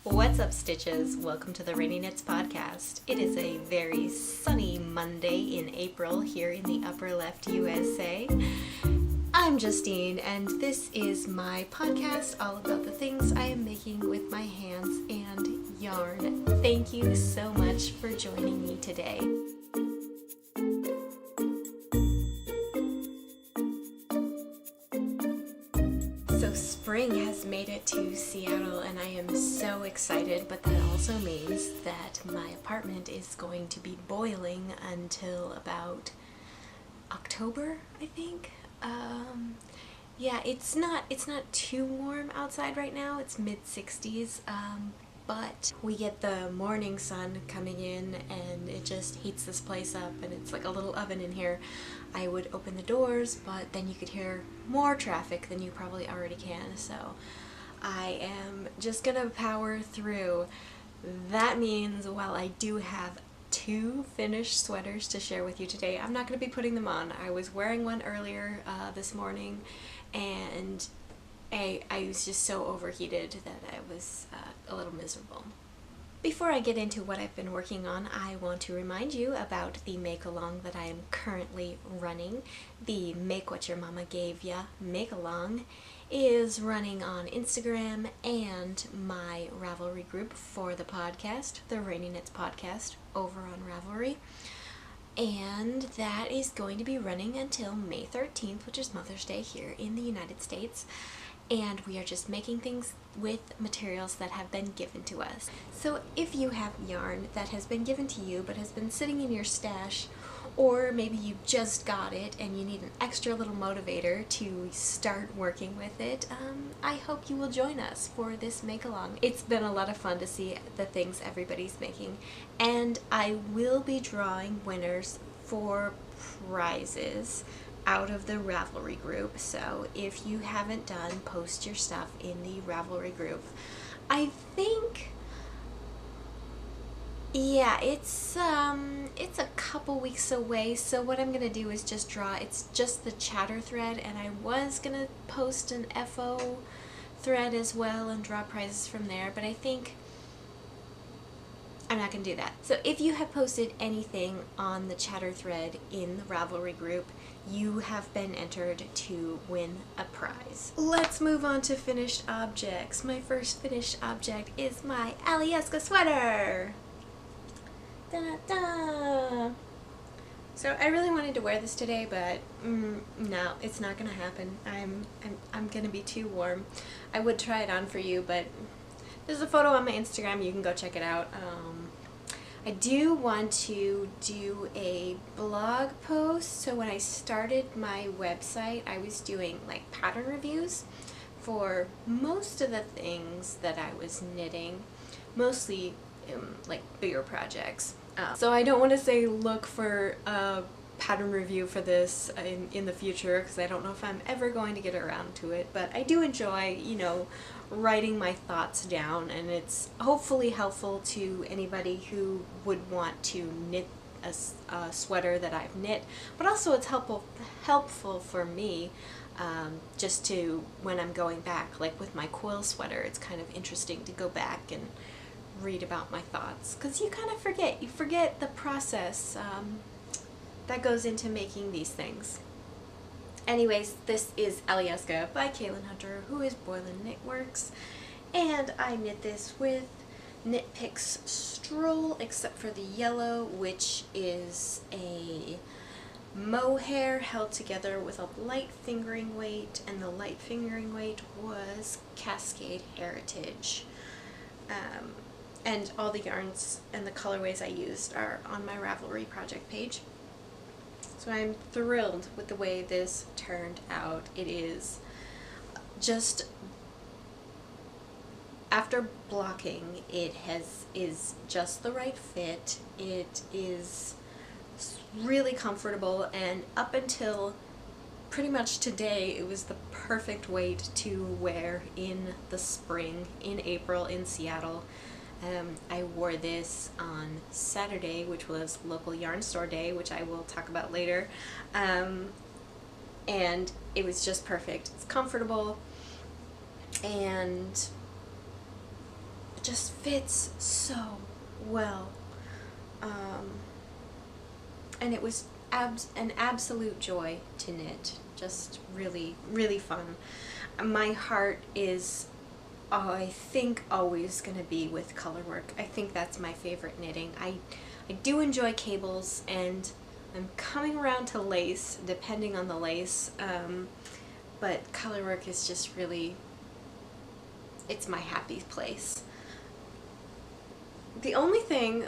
What's up, Stitches? Welcome to the Ranney Knits podcast. It is a very sunny Monday in April here in the upper left USA. I'm Justine, and this is my podcast all about the things I am making with my hands and yarn. Thank you so much for joining me today. So spring has made it to Seattle and I am so excited, but that also means that my apartment is going to be boiling until about October, I think. Yeah, it's not too warm outside right now. It's mid-60s, but we get the morning sun coming in and it just heats this place up, and it's like a little oven in here. I would open the doors, but then you could hear more traffic than you probably already can, so I am just gonna power through. That means while I do have two finished sweaters to share with you today, I'm not going to be putting them on. I was wearing one earlier this morning, and I was just so overheated that I was a little miserable. Before I get into what I've been working on, I want to remind you about the make-along that I am currently running. The Make What Your Mama Gave Ya make-along is running on Instagram and my Ravelry group for the podcast, the Ranney Knits podcast, over on Ravelry. And that is going to be running until May 13th, which is Mother's Day here in the United States. And we are just making things with materials that have been given to us. So if you have yarn that has been given to you but has been sitting in your stash, or maybe you just got it and you need an extra little motivator to start working with it, I hope you will join us for this make-along. It's been a lot of fun to see the things everybody's making, and I will be drawing winners for prizes out of the Ravelry group. So if you haven't done, post your stuff in the Ravelry group. I think, yeah, it's a couple weeks away, so what I'm gonna do is just draw. It's just the chatter thread, and I was gonna post an FO thread as well and draw prizes from there, but I think I'm not gonna do that. So if you have posted anything on the chatter thread in the Ravelry group, you have been entered to win a prize. Let's move on to finished objects. My first finished object is my Alyeska Sweater. Da-da! So I really wanted to wear this today, but no, it's not gonna happen. I'm gonna be too warm. I would try it on for you, but there's a photo on my Instagram. You can go check it out. I do want to do a blog post. So when I started my website, I was doing like pattern reviews for most of the things that I was knitting, mostly like bigger projects. So I don't want to say look for a pattern review for this in the future, because I don't know if I'm ever going to get around to it, but I do enjoy, writing my thoughts down, and it's hopefully helpful to anybody who would want to knit a sweater that I've knit, but also it's helpful for me just to, when I'm going back, like with my quill sweater, it's kind of interesting to go back and read about my thoughts, because you kind of forget the process that goes into making these things. Anyways, this is Alyeska by Kaylin Hunter, who is Boylan Knitworks, and I knit this with Knit Picks Stroll, except for the yellow, which is a mohair held together with a light fingering weight, and the light fingering weight was Cascade Heritage. And all the yarns and the colorways I used are on my Ravelry project page. So I'm thrilled with the way this turned out. It is just, after blocking, it is just the right fit. It is really comfortable, and up until pretty much today, it was the perfect weight to wear in the spring, in April, in Seattle. I wore this on Saturday, which was local yarn store day, which I will talk about later, and it was just perfect. It's comfortable, and just fits so well. And it was an absolute joy to knit. Just really, really fun. My heart is, I think, always going to be with color work. I think that's my favorite knitting. I do enjoy cables, and I'm coming around to lace, depending on the lace, but color work is just really, it's my happy place. The only thing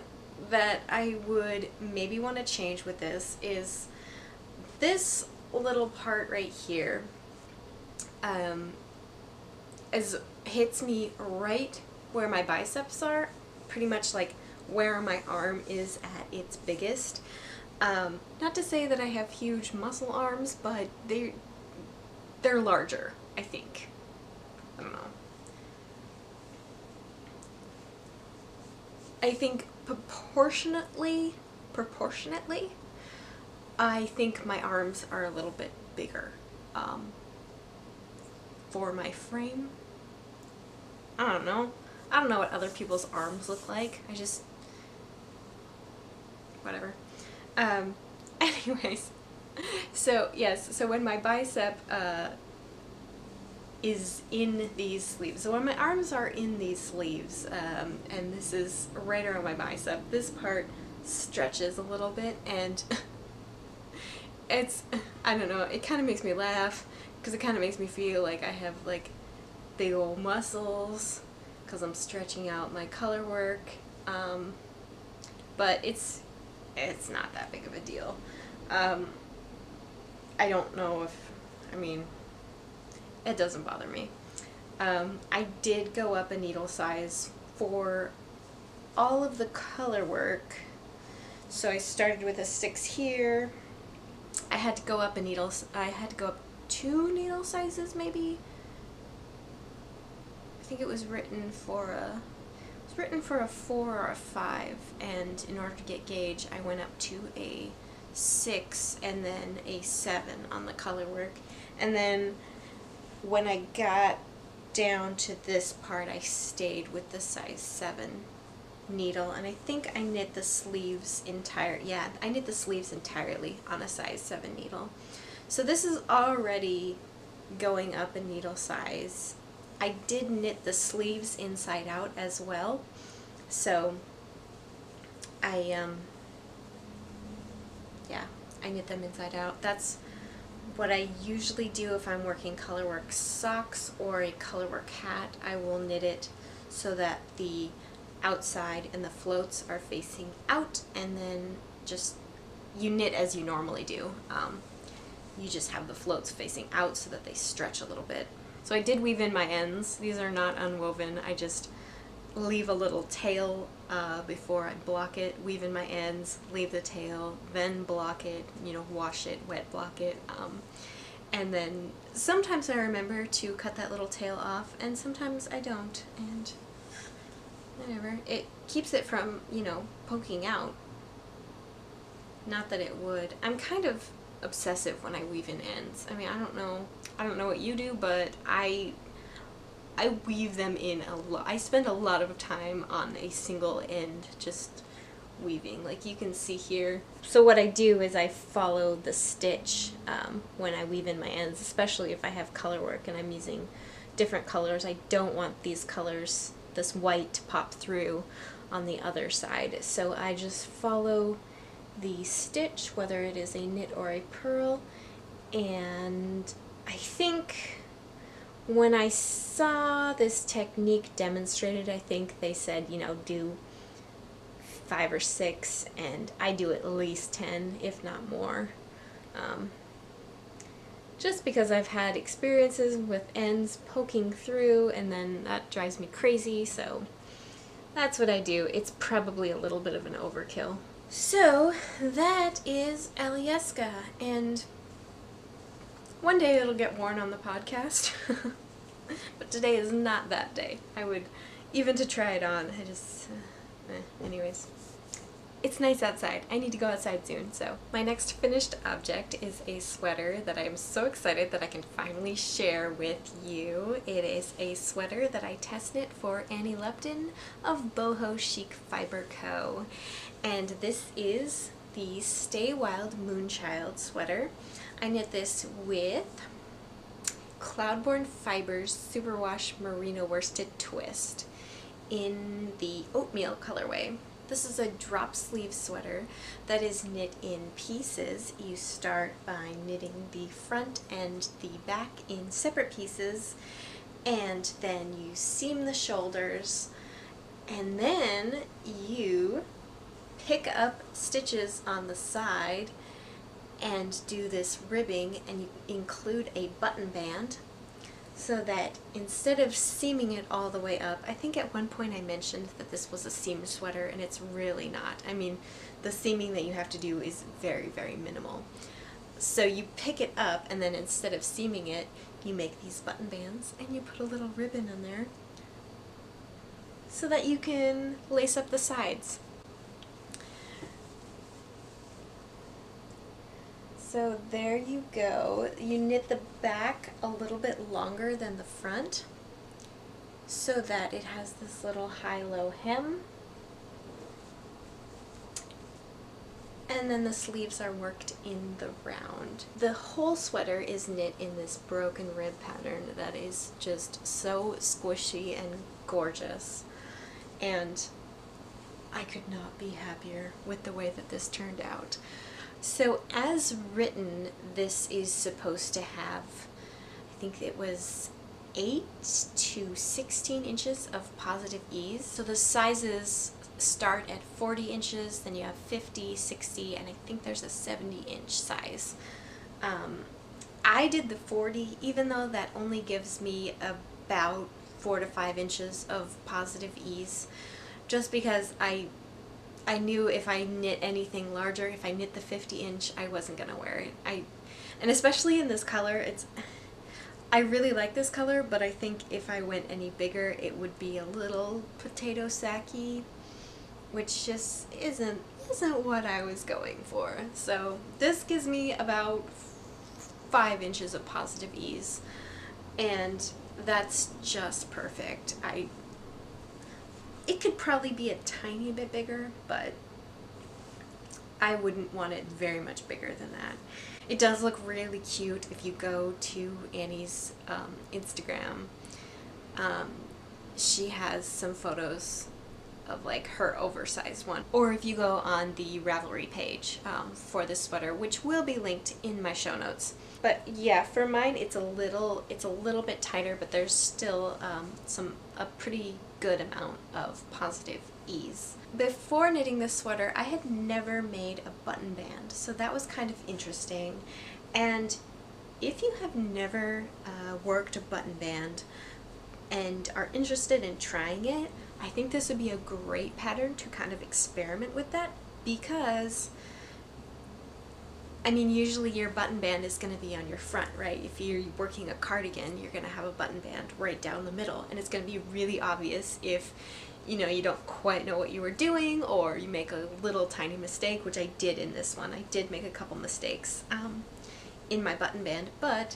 that I would maybe want to change with this is this little part right here hits me right where my biceps are, pretty much like where my arm is at its biggest. Not to say that I have huge muscle arms, but they're larger, I think. I don't know. I think proportionately, I think my arms are a little bit bigger for my frame. I don't know. I don't know what other people's arms look like. I just, whatever. Anyways, so yes, so when my bicep is in these sleeves, so when my arms are in these sleeves, and this is right around my bicep, this part stretches a little bit, and it's, I don't know, it kind of makes me laugh, because it kind of makes me feel like I have like big old muscles, because I'm stretching out my color work, but it's not that big of a deal. I don't know if, I mean, it doesn't bother me. I did go up a needle size for all of the color work. So I started with a 6 here. I had to go up I had to go up 2 needle sizes maybe. I think it was written for a 4 or a 5, and in order to get gauge I went up to a 6 and then a 7 on the color work. And then when I got down to this part, I stayed with the size 7 needle, and I think I knit the sleeves I knit the sleeves entirely on a size 7 needle. So this is already going up a needle size. I did knit the sleeves inside out as well, so I knit them inside out. That's what I usually do if I'm working colorwork socks or a colorwork hat. I will knit it so that the outside and the floats are facing out, and then just you knit as you normally do. You just have the floats facing out so that they stretch a little bit. So I did weave in my ends. These are not unwoven. I just leave a little tail before I block it, weave in my ends, leave the tail, then block it, wash it, wet block it. And then sometimes I remember to cut that little tail off, and sometimes I don't, and whatever. It keeps it from, poking out. Not that it would. I'm kind of obsessive when I weave in ends. I mean, I don't know what you do, but I weave them in a lot. I spend a lot of time on a single end just weaving, like you can see here. So what I do is I follow the stitch when I weave in my ends, especially if I have color work and I'm using different colors. I don't want these colors, this white, to pop through on the other side. So I just follow the stitch, whether it is a knit or a purl, and I think when I saw this technique demonstrated, I think they said, do 5 or 6, and I do at least 10, if not more. Just because I've had experiences with ends poking through, and then that drives me crazy, so that's what I do. It's probably a little bit of an overkill. So that is Alyeska, and one day it'll get worn on the podcast. But today is not that day. I would, even to try it on, I just, anyways. it's nice outside. I need to go outside soon, so. My next finished object is a sweater that I am so excited that I can finally share with you. It is a sweater that I test knit for Annie Lupton of Boho Chic Fiber Co. And this is the Stay Wild Moonchild sweater. I knit this with Cloudborne Fibers Superwash Merino Worsted Twist in the oatmeal colorway. This is a drop sleeve sweater that is knit in pieces. You start by knitting the front and the back in separate pieces, and then you seam the shoulders, and then you pick up stitches on the side and do this ribbing, and you include a button band so that instead of seaming it all the way up, I think at one point I mentioned that this was a seamed sweater, and it's really not. I mean, the seaming that you have to do is very, very minimal. So you pick it up, and then instead of seaming it, you make these button bands and you put a little ribbon in there so that you can lace up the sides. So there you go. You knit the back a little bit longer than the front so that it has this little high-low hem. And then the sleeves are worked in the round. The whole sweater is knit in this broken rib pattern that is just so squishy and gorgeous. And I could not be happier with the way that this turned out. So as written, this is supposed to have, I think it was 8 to 16 inches of positive ease. So the sizes start at 40 inches, then you have 50, 60, and I think there's a 70-inch size. I did the 40, even though that only gives me about 4 to 5 inches of positive ease, just because I knew if I knit anything larger, if I knit the 50-inch, I wasn't gonna wear it. And especially in this color, I really like this color, but I think if I went any bigger, it would be a little potato sacky, which just isn't what I was going for. So this gives me about 5 inches of positive ease, and that's just perfect. It could probably be a tiny bit bigger, but I wouldn't want it very much bigger than that. It does look really cute if you go to Annie's Instagram. She has some photos of like her oversized one. Or if you go on the Ravelry page for this sweater, which will be linked in my show notes. But yeah, for mine it's a little bit tighter, but there's still a pretty good amount of positive ease. Before knitting this sweater, I had never made a button band, so that was kind of interesting. And if you have never worked a button band and are interested in trying it, I think this would be a great pattern to kind of experiment with that, because I mean, usually your button band is going to be on your front, right? If you're working a cardigan, you're going to have a button band right down the middle, and it's going to be really obvious if, you know, you don't quite know what you were doing, or you make a little tiny mistake, which I did in this one. I did make a couple mistakes in my button band, but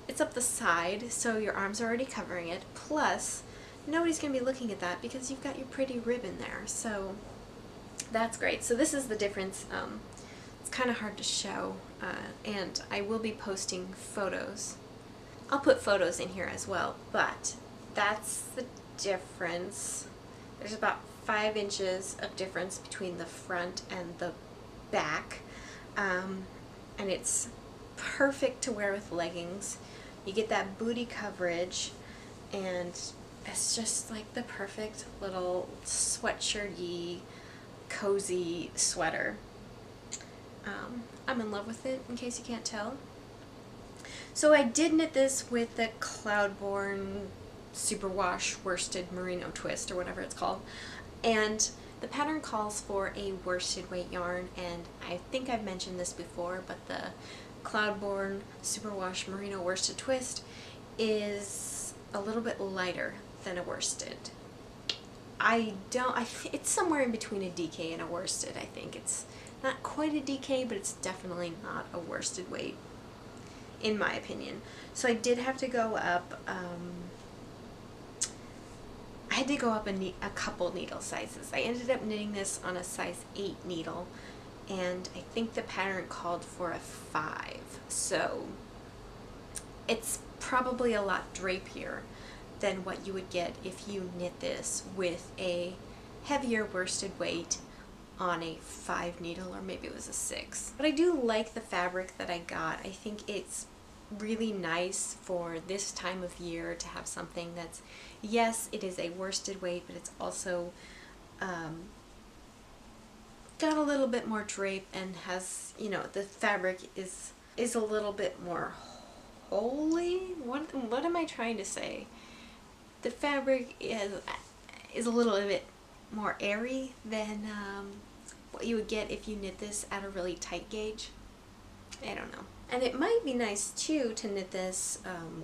it's up the side, so your arms are already covering it, plus nobody's going to be looking at that because you've got your pretty ribbon there, so that's great. So this is the difference. It's kind of hard to show, and I will be posting photos. I'll put photos in here as well, but that's the difference. There's about 5 inches of difference between the front and the back, and it's perfect to wear with leggings. You get that booty coverage, and it's just like the perfect little sweatshirt-y, cozy sweater. I'm in love with it, in case you can't tell. So I did knit this with the Cloudborne Superwash Worsted Merino Twist, or whatever it's called, and the pattern calls for a worsted weight yarn, and I think I've mentioned this before, but the Cloudborne Superwash Merino Worsted Twist is a little bit lighter than a worsted. it's somewhere in between a DK and a worsted. I think it's not quite a DK, but it's definitely not a worsted weight, in my opinion. So I did have to go up, I had to go up a couple needle sizes. I ended up knitting this on a size 8 needle, and I think the pattern called for a 5. So it's probably a lot drapier than what you would get if you knit this with a heavier worsted weight on a 5 needle, or maybe it was a 6. But I do like the fabric that I got. I think it's really nice for this time of year to have something that's, yes, it is a worsted weight, but it's also got a little bit more drape and has, you know, the fabric is a little bit more holy. What am I trying to say? The fabric is a little bit more airy than what you would get if you knit this at a really tight gauge. I don't know. And it might be nice too to knit this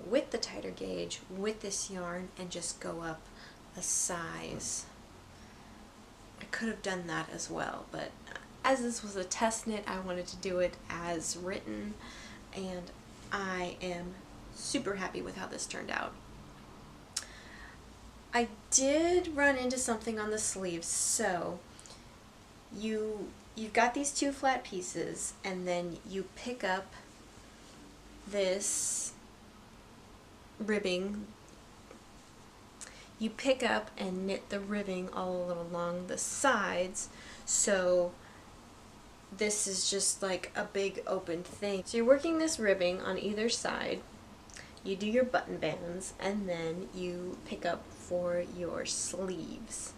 with the tighter gauge, with this yarn, and just go up a size. I could have done that as well, but as this was a test knit, I wanted to do it as written, and I am super happy with how this turned out. I did run into something on the sleeves. So you've got these 2 flat pieces, and then you pick up this ribbing. You pick up and knit the ribbing all along the sides, so this is just like a big open thing. So you're working this ribbing on either side, you do your button bands, and then you pick up for your sleeves.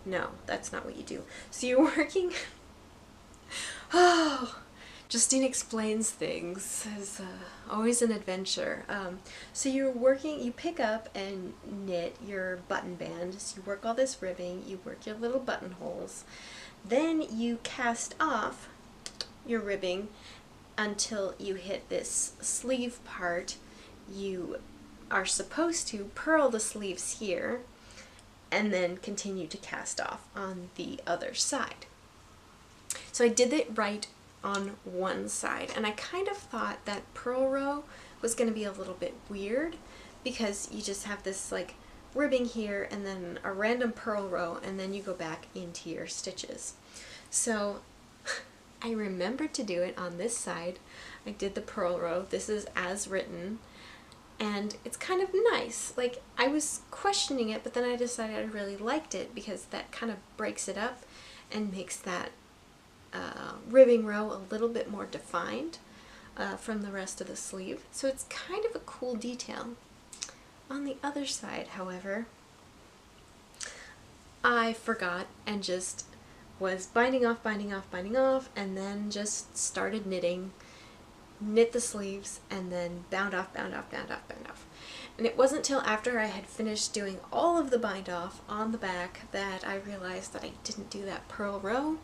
No, that's not what you do. So you're working... Oh, Justine explains things. It's always an adventure. So you're working, you pick up and knit your button band. So you work all this ribbing, you work your little buttonholes. Then you cast off your ribbing until you hit this sleeve part. You are supposed to purl the sleeves here and then continue to cast off on the other side. So I did it right on one side, and I kind of thought that purl row was going to be a little bit weird because you just have this like ribbing here and then a random purl row, and then you go back into your stitches. So I remembered to do it on this side. I did the purl row. This is as written, and it's kind of nice. Like, I was questioning it, but then I decided I really liked it because that kind of breaks it up and makes that ribbing row a little bit more defined from the rest of the sleeve. So it's kind of a cool detail. On the other side, however, I forgot and just was binding off, and then just started knitting, knit the sleeves, and then bound off. And it wasn't till after I had finished doing all of the bind off on the back that I realized that I didn't do that purl row.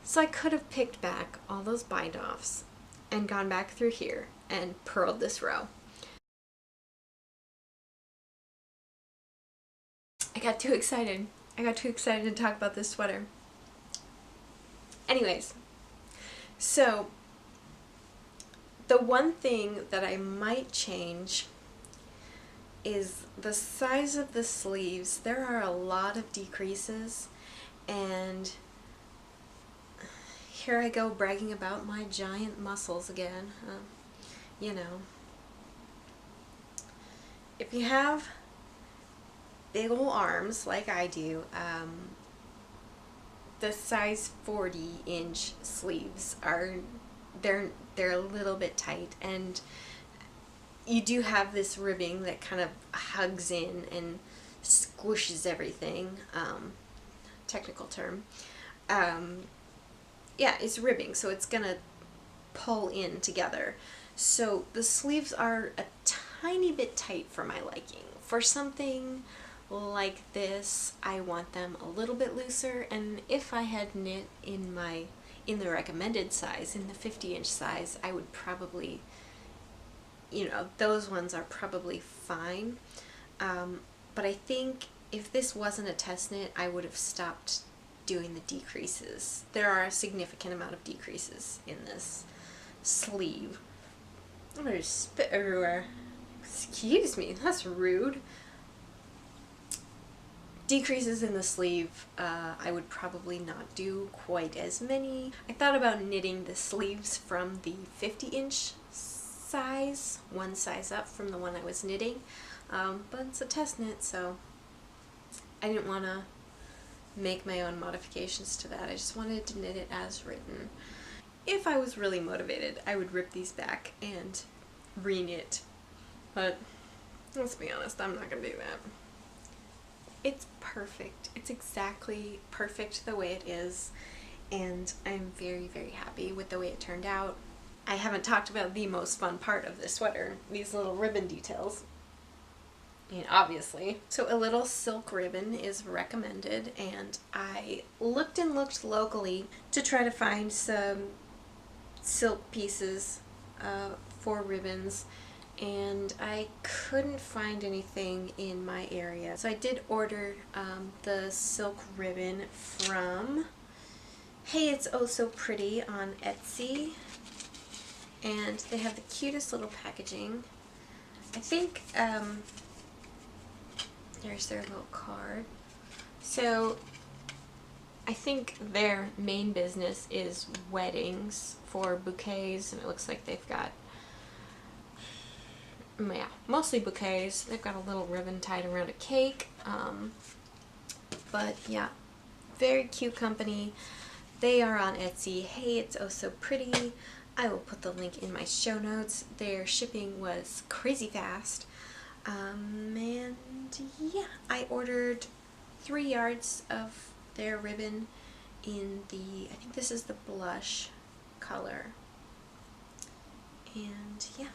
So I could have picked back all those bind offs and gone back through here and purled this row. I got too excited. I got too excited to talk about this sweater. Anyways, so the one thing that I might change is the size of the sleeves. There are a lot of decreases, and here I go bragging about my giant muscles again. You know, if you have big ol' arms like I do, the size 40-inch sleeves are, they're a little bit tight, and you do have this ribbing that kind of hugs in and squishes everything. Technical term. Yeah, it's ribbing, so it's gonna pull in together. So the sleeves are a tiny bit tight for my liking. For something like this, I want them a little bit looser, and if I had knit in the recommended size, in the 50-inch size, I would probably, you know, those ones are probably fine. But I think if this wasn't a test knit, I would have stopped doing the decreases. There are a significant amount of decreases in this sleeve. I'm gonna spit everywhere. Excuse me, that's rude. Decreases in the sleeve, I would probably not do quite as many. I thought about knitting the sleeves from the 50-inch size, one size up from the one I was knitting, but it's a test knit, so I didn't want to make my own modifications to that. I just wanted to knit it as written. If I was really motivated, I would rip these back and re-knit, but let's be honest, I'm not gonna do that. It's perfect. It's exactly perfect the way it is, and I'm very, very happy with the way it turned out. I haven't talked about the most fun part of this sweater, these little ribbon details. I mean, obviously. So a little silk ribbon is recommended, and I looked and looked locally to try to find some silk pieces for ribbons, and I couldn't find anything in my area. So I did order the silk ribbon from Hey It's Oh So Pretty on Etsy, and they have the cutest little packaging. I think there's their little card. So I think their main business is weddings for bouquets, and it looks like they've got, yeah, mostly bouquets. They've got a little ribbon tied around a cake, but yeah, very cute company. They are on Etsy. Hey It's Oh So Pretty. I will put the link in my show notes. Their shipping was crazy fast, and yeah, I ordered 3 yards of their ribbon in the, I think this is the blush color, and yeah,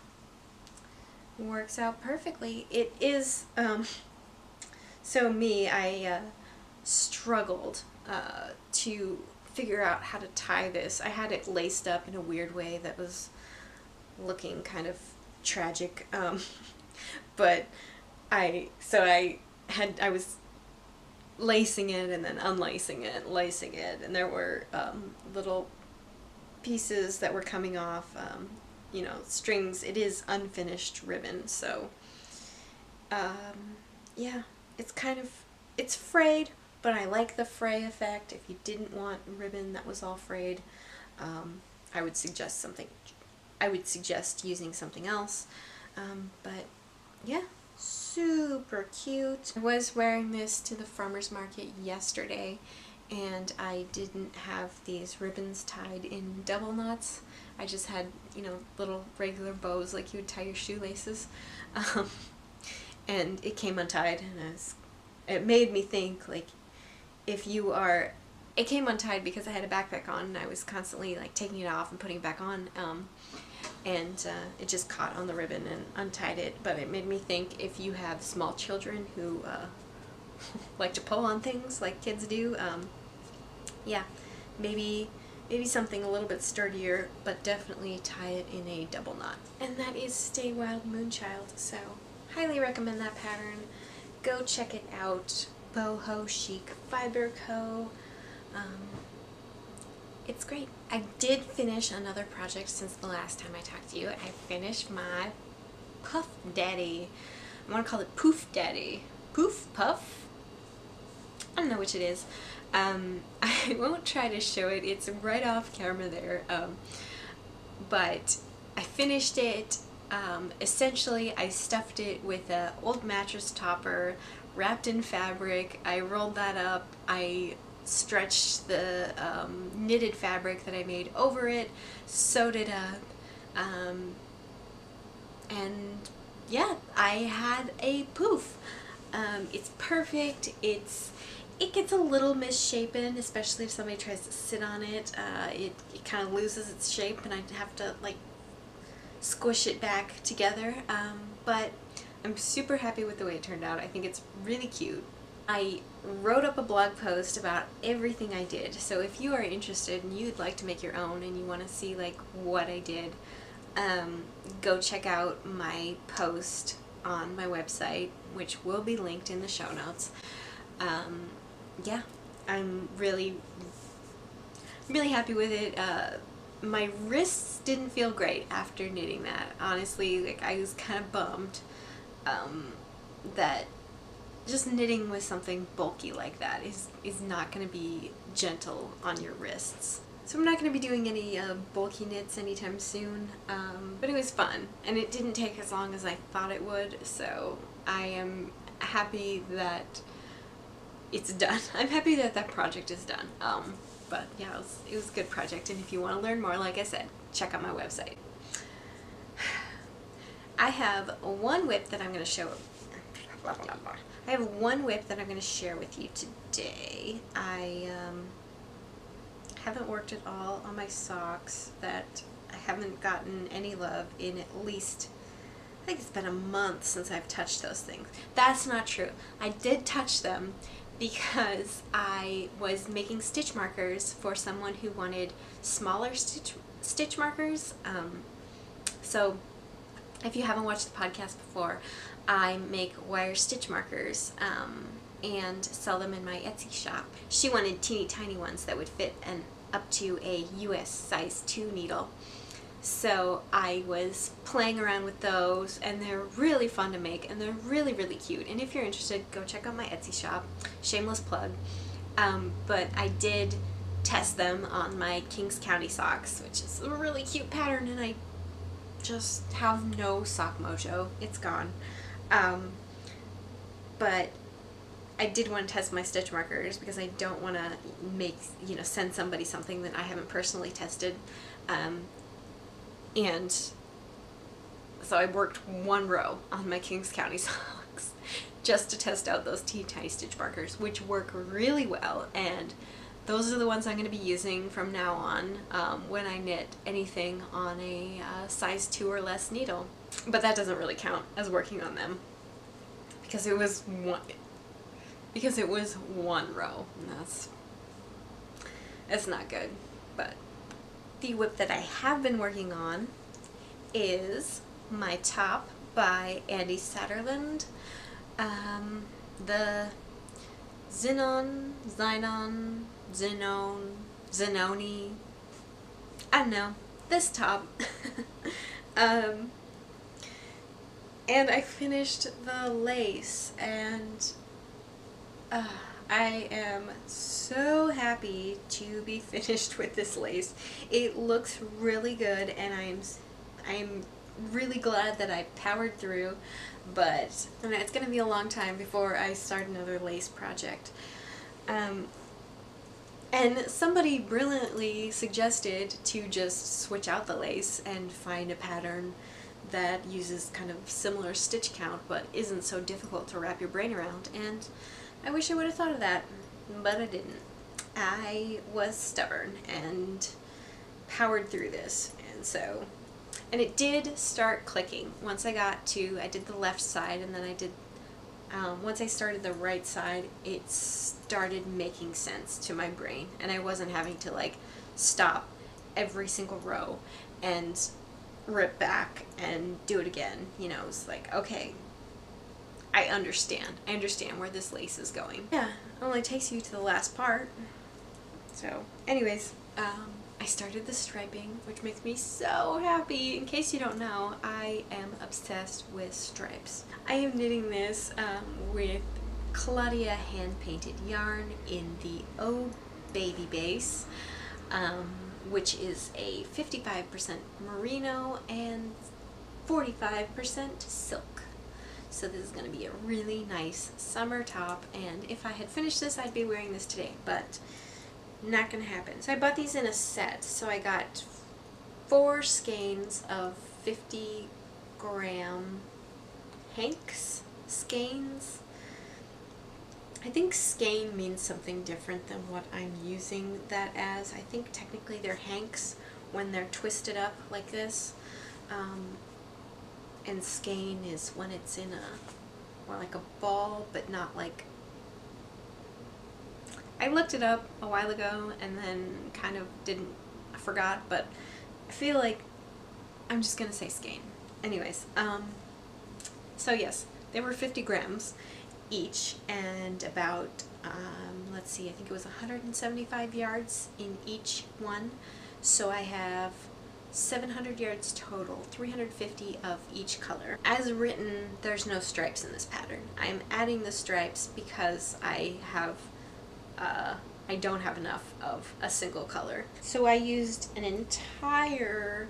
works out perfectly. It is, so me, I struggled to figure out how to tie this. I had it laced up in a weird way that was looking kind of tragic, but I was lacing it and then unlacing it, lacing it, and there were little pieces that were coming off, you know, strings. It is unfinished ribbon, so yeah, it's frayed, but I like the fray effect. If you didn't want ribbon that was all frayed, I would suggest using something else, but yeah, super cute. I was wearing this to the farmer's market yesterday, and I didn't have these ribbons tied in double knots. I just had, you know, little regular bows like you would tie your shoelaces, and it came untied, and it made me think, like, it came untied because I had a backpack on and I was constantly like taking it off and putting it back on, and it just caught on the ribbon and untied it. But it made me think, if you have small children who like to pull on things like kids do, yeah, maybe something a little bit sturdier, but definitely tie it in a double knot. And that is Stay Wild Moonchild, so highly recommend that pattern. Go check it out. Boho Chic Fiber Co. It's great. I did finish another project since the last time I talked to you. I finished my Puff Daddy. I want to call it Puff Daddy. Poof? Puff? I don't know which it is. I won't try to show it. It's right off camera there. But I finished it. Essentially, I stuffed it with an old mattress topper, wrapped in fabric. I rolled that up. I stretched the knitted fabric that I made over it, sewed it up, and yeah, I had a poof. It's perfect. It gets a little misshapen, especially if somebody tries to sit on it. It kind of loses its shape, and I have to like squish it back together, but I'm super happy with the way it turned out. I think it's really cute. I wrote up a blog post about everything I did, so if you are interested and you'd like to make your own and you want to see like what I did, go check out my post on my website, which will be linked in the show notes. Yeah, I'm really happy with it. My wrists didn't feel great after knitting that. Honestly, like, I was kind of bummed that just knitting with something bulky like that is not going to be gentle on your wrists. So I'm not going to be doing any bulky knits anytime soon, but it was fun, and it didn't take as long as I thought it would, so I am happy that it's done. I'm happy that that project is done. But yeah, it was a good project, and if you want to learn more, like I said, check out my website. I have one whip that I'm going to show. I have one whip that I'm going to share with you today. I haven't worked at all on my socks that I haven't gotten any love in at least, I think it's been a month since I've touched those things. That's not true. I did touch them because I was making stitch markers for someone who wanted smaller stitch markers. So if you haven't watched the podcast before, I make wire stitch markers and sell them in my Etsy shop. She wanted teeny tiny ones that would fit up to a US size 2 needle. So I was playing around with those, and they're really fun to make, and they're really, really cute. And if you're interested, go check out my Etsy shop. Shameless plug. But I did test them on my Kings County socks, which is a really cute pattern, and I just have no sock mojo. It's gone. But I did want to test my stitch markers because I don't want to send somebody something that I haven't personally tested. And so I worked one row on my Kings County socks just to test out those teeny tiny stitch markers, which work really well, and those are the ones I'm going to be using from now on when I knit anything on a size 2 or less needle. But that doesn't really count as working on them because it was one row, and that's not good. But the whip that I have been working on is my top by Andy Satterland. The Zinone, I don't know, this top. And I finished the lace, and I am so happy to be finished with this lace. It looks really good, and I'm really glad that I powered through, but I mean, it's going to be a long time before I start another lace project. And somebody brilliantly suggested to just switch out the lace and find a pattern that uses kind of similar stitch count but isn't so difficult to wrap your brain around, and I wish I would have thought of that, but I didn't. I was stubborn and powered through this, and it did start clicking once I did the left side, and then once I started the right side, it started making sense to my brain, and I wasn't having to like stop every single row and rip back and do it again. It was like, okay, I understand where this lace is going. Yeah, it only takes you to the last part. So anyways, I started the striping, which makes me so happy. In case you don't know, I am obsessed with stripes. I am knitting this with Claudia hand-painted yarn in the Oh Baby base, which is a 55% merino and 45% silk. So this is going to be a really nice summer top, and if I had finished this, I'd be wearing this today, but not going to happen. So I bought these in a set, so I got 4 skeins of 50-gram hanks, skeins. I think skein means something different than what I'm using that as. I think technically they're hanks when they're twisted up like this. And skein is when it's in more like a ball, but not like... I looked it up a while ago and then kind of I forgot, but I feel like I'm just gonna say skein. Anyways, so yes, they were 50 grams, each, and about, let's see, I think it was 175 yards in each one. So I have 700 yards total, 350 of each color. As written, there's no stripes in this pattern. I'm adding the stripes because I don't have enough of a single color. So I used an entire,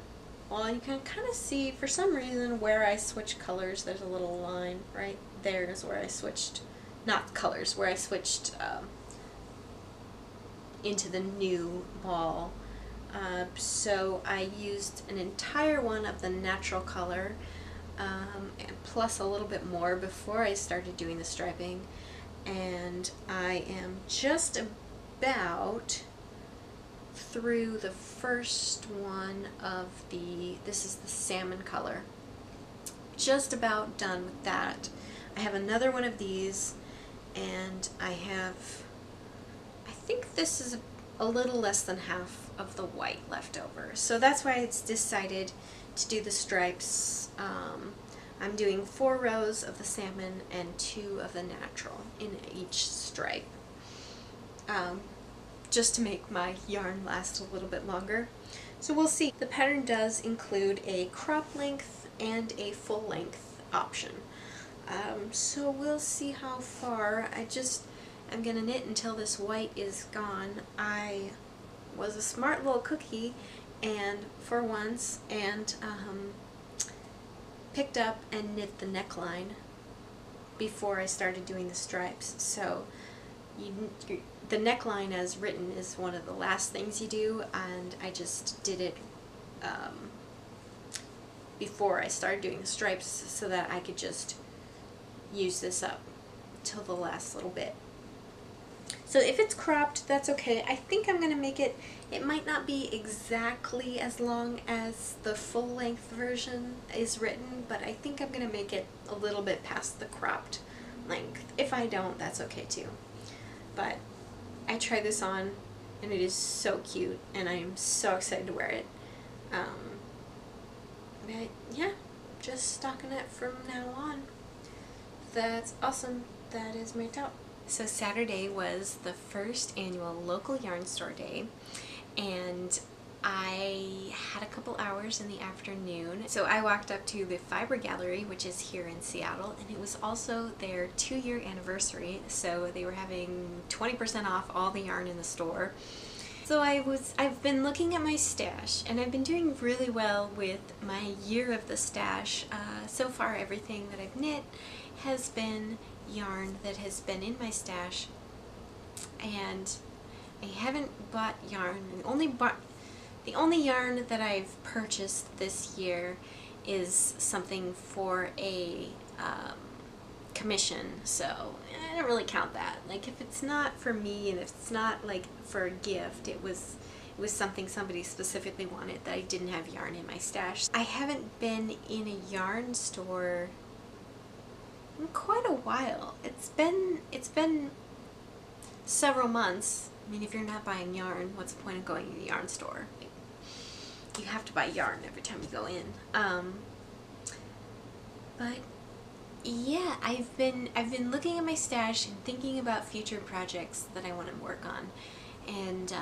well, you can kind of see for some reason where I switch colors. There's a little line right there is where I switched, not colors, where I switched into the new ball. So I used an entire one of the natural color, and plus a little bit more before I started doing the striping, and I am just about through the first one of this is the salmon color, just about done with that. I have another one of these, and I think this is a little less than half of the white left over. So that's why it's decided to do the stripes. I'm doing 4 rows of the salmon and 2 of the natural in each stripe, just to make my yarn last a little bit longer. So we'll see. The pattern does include a crop length and a full length option. So we'll see how far. I'm gonna knit until this white is gone. I was a smart little cookie, and for once, and picked up and knit the neckline before I started doing the stripes. So the neckline as written is one of the last things you do, and I just did it before I started doing the stripes so that I could just use this up till the last little bit. So if it's cropped, that's okay. I think I'm going to make it, it might not be exactly as long as the full length version is written, but I think I'm going to make it a little bit past the cropped length. If I don't, that's okay too. But I tried this on, and it is so cute, and I am so excited to wear it. But yeah, just stocking it from now on. That's awesome. That is my top. So Saturday was the first annual local yarn store day, and I had a couple hours in the afternoon. So I walked up to the Fiber Gallery, which is here in Seattle, and it was also their 2-year anniversary, so they were having 20% off all the yarn in the store. So I've been looking at my stash, and I've been doing really well with my year of the stash. So far everything that I've knit has been yarn that has been in my stash, and I haven't bought yarn. The only yarn that I've purchased this year is something for a commission, so I don't really count that. Like, if it's not for me and if it's not like for a gift, it was something somebody specifically wanted that I didn't have yarn in my stash. I haven't been in a yarn store in quite a while. It's been several months. I mean, if you're not buying yarn, what's the point of going to the yarn store? Like, you have to buy yarn every time you go in. But yeah, I've been looking at my stash and thinking about future projects that I want to work on, and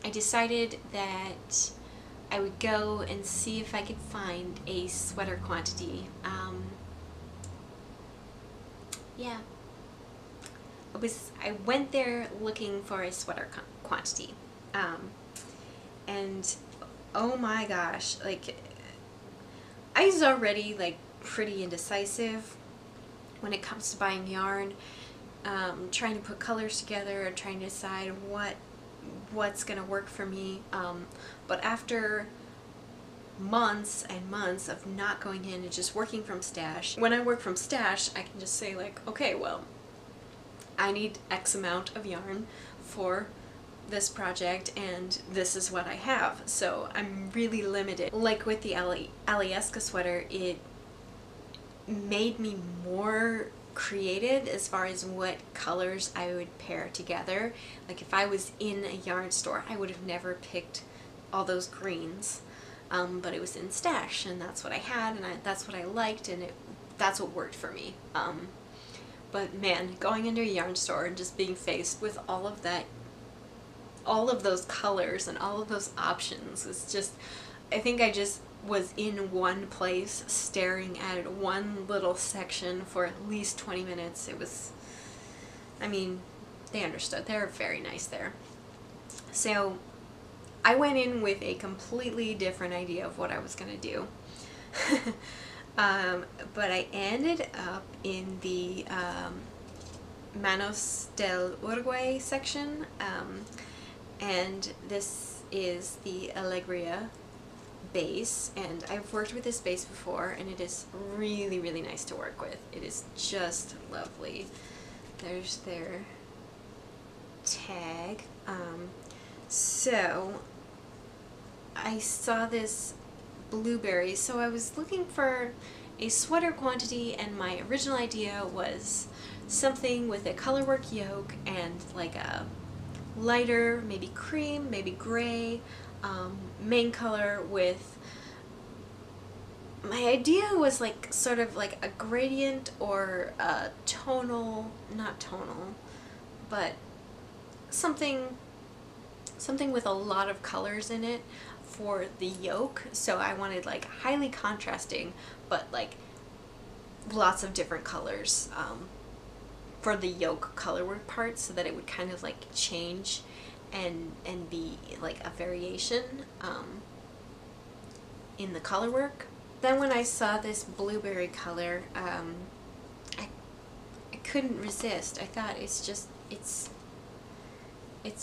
I decided that I would go and see if I could find a sweater quantity. Yeah, I went there looking for a sweater quantity, and oh my gosh, like, I was already like pretty indecisive when it comes to buying yarn, trying to put colors together, or trying to decide what's gonna work for me, but after months and months of not going in and just working from stash, when I work from stash, I can just say, like, okay, well, I need X amount of yarn for this project, and this is what I have, so I'm really limited. Like with the Alyeska sweater, it made me more creative as far as what colors I would pair together. Like, if I was in a yarn store, I would have never picked all those greens, but it was in stash, and that's what I had, and that's what I liked, and that's what worked for me. But man, going into a yarn store and just being faced with all of that, all of those colors and all of those options was just, I think I just was in one place staring at one little section for at least 20 minutes. It was, I mean, they understood. They're very nice there. So I went in with a completely different idea of what I was going to do. But I ended up in the Manos del Uruguay section, and this is the Alegria base, and I've worked with this base before, and it is really, really nice to work with. It is just lovely. There's their tag. So I saw this blueberry, so I was looking for a sweater quantity, and my original idea was something with a colorwork yoke and like a lighter, maybe cream, maybe gray, main color with, my idea was like sort of like a gradient or a tonal, not tonal, but something with a lot of colors in it for the yoke. So I wanted like highly contrasting, but like lots of different colors for the yoke colorwork part, so that it would kind of like change and be like a variation in the colorwork. Then when I saw this blueberry color, I couldn't resist. I thought it's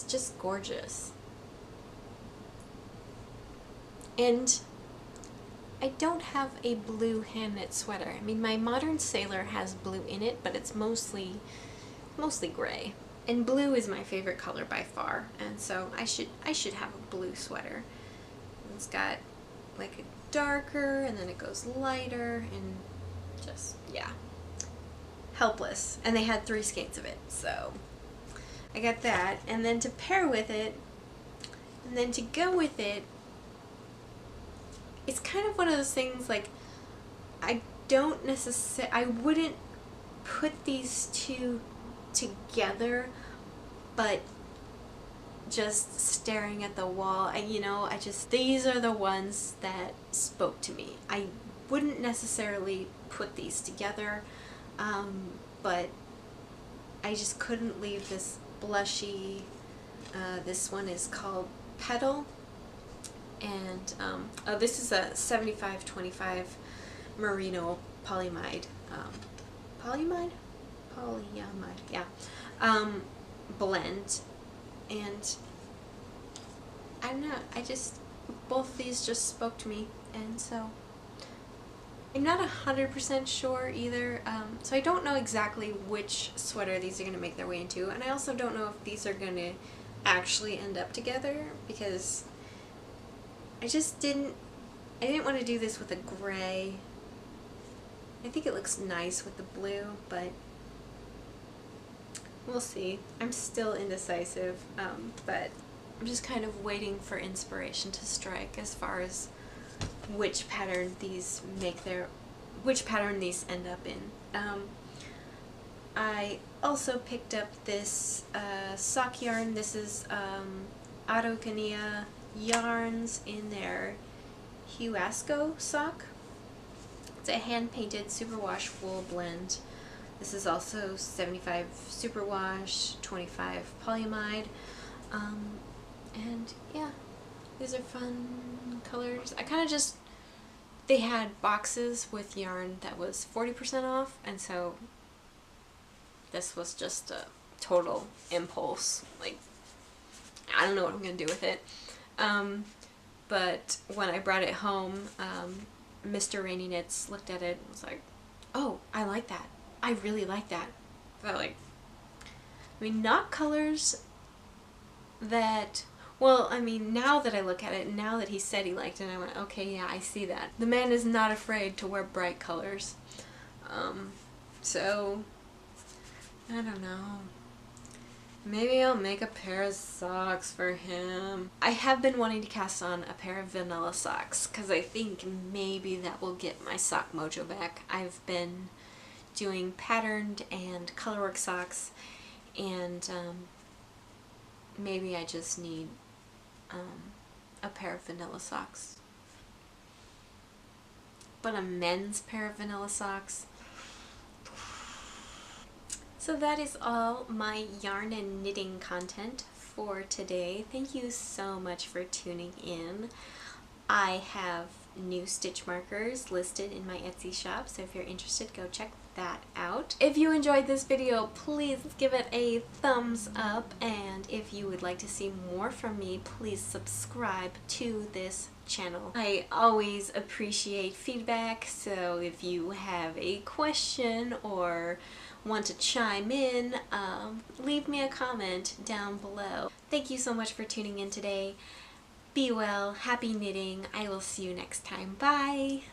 just gorgeous. And I don't have a blue hand knit sweater. I mean, my Modern Sailor has blue in it, but it's mostly gray. And blue is my favorite color by far, and so I should have a blue sweater. It's got like a darker, and then it goes lighter, and just, yeah, helpless. And they had 3 skates of it, so I got that. And then to pair with it, and then to go with it, it's kind of one of those things, like, I wouldn't put these two together, but just staring at the wall, these are the ones that spoke to me. I wouldn't necessarily put these together, but I just couldn't leave this blushy, this one is called Petal, and this is a 75-25 merino polyamide, yeah, blend, and I don't know, both of these just spoke to me, and so I'm not 100% sure either, so I don't know exactly which sweater these are going to make their way into, and I also don't know if these are going to actually end up together, because I didn't want to do this with a gray. I think it looks nice with the blue, but we'll see. I'm still indecisive, but I'm just kind of waiting for inspiration to strike as far as which pattern these end up in. I also picked up this sock yarn. This is Araucania yarns in their Huasco sock. It's a hand-painted superwash wool blend. This is also 75 superwash, 25 polyamide, and yeah, these are fun colors. I kind of they had boxes with yarn that was 40% off, and so this was just a total impulse. Like, I don't know what I'm gonna do with it. But when I brought it home, Mr. Ranney Knits looked at it and was like, "Oh, I like that. I really like that." So not colors that, well, now that I look at it, now that he said he liked it, I went, okay, yeah, I see that. The man is not afraid to wear bright colors. So, I don't know. Maybe I'll make a pair of socks for him. I have been wanting to cast on a pair of vanilla socks, because I think maybe that will get my sock mojo back. I've been doing patterned and colorwork socks, and maybe I just need a pair of vanilla socks. But a men's pair of vanilla socks. So that is all my yarn and knitting content for today. Thank you so much for tuning in. I have new stitch markers listed in my Etsy shop, so if you're interested, go check that out. If you enjoyed this video, please give it a thumbs up, and if you would like to see more from me, please subscribe to this channel. I always appreciate feedback, so if you have a question or want to chime in, leave me a comment down below. Thank you so much for tuning in today. Be well, happy knitting. I will see you next time. Bye!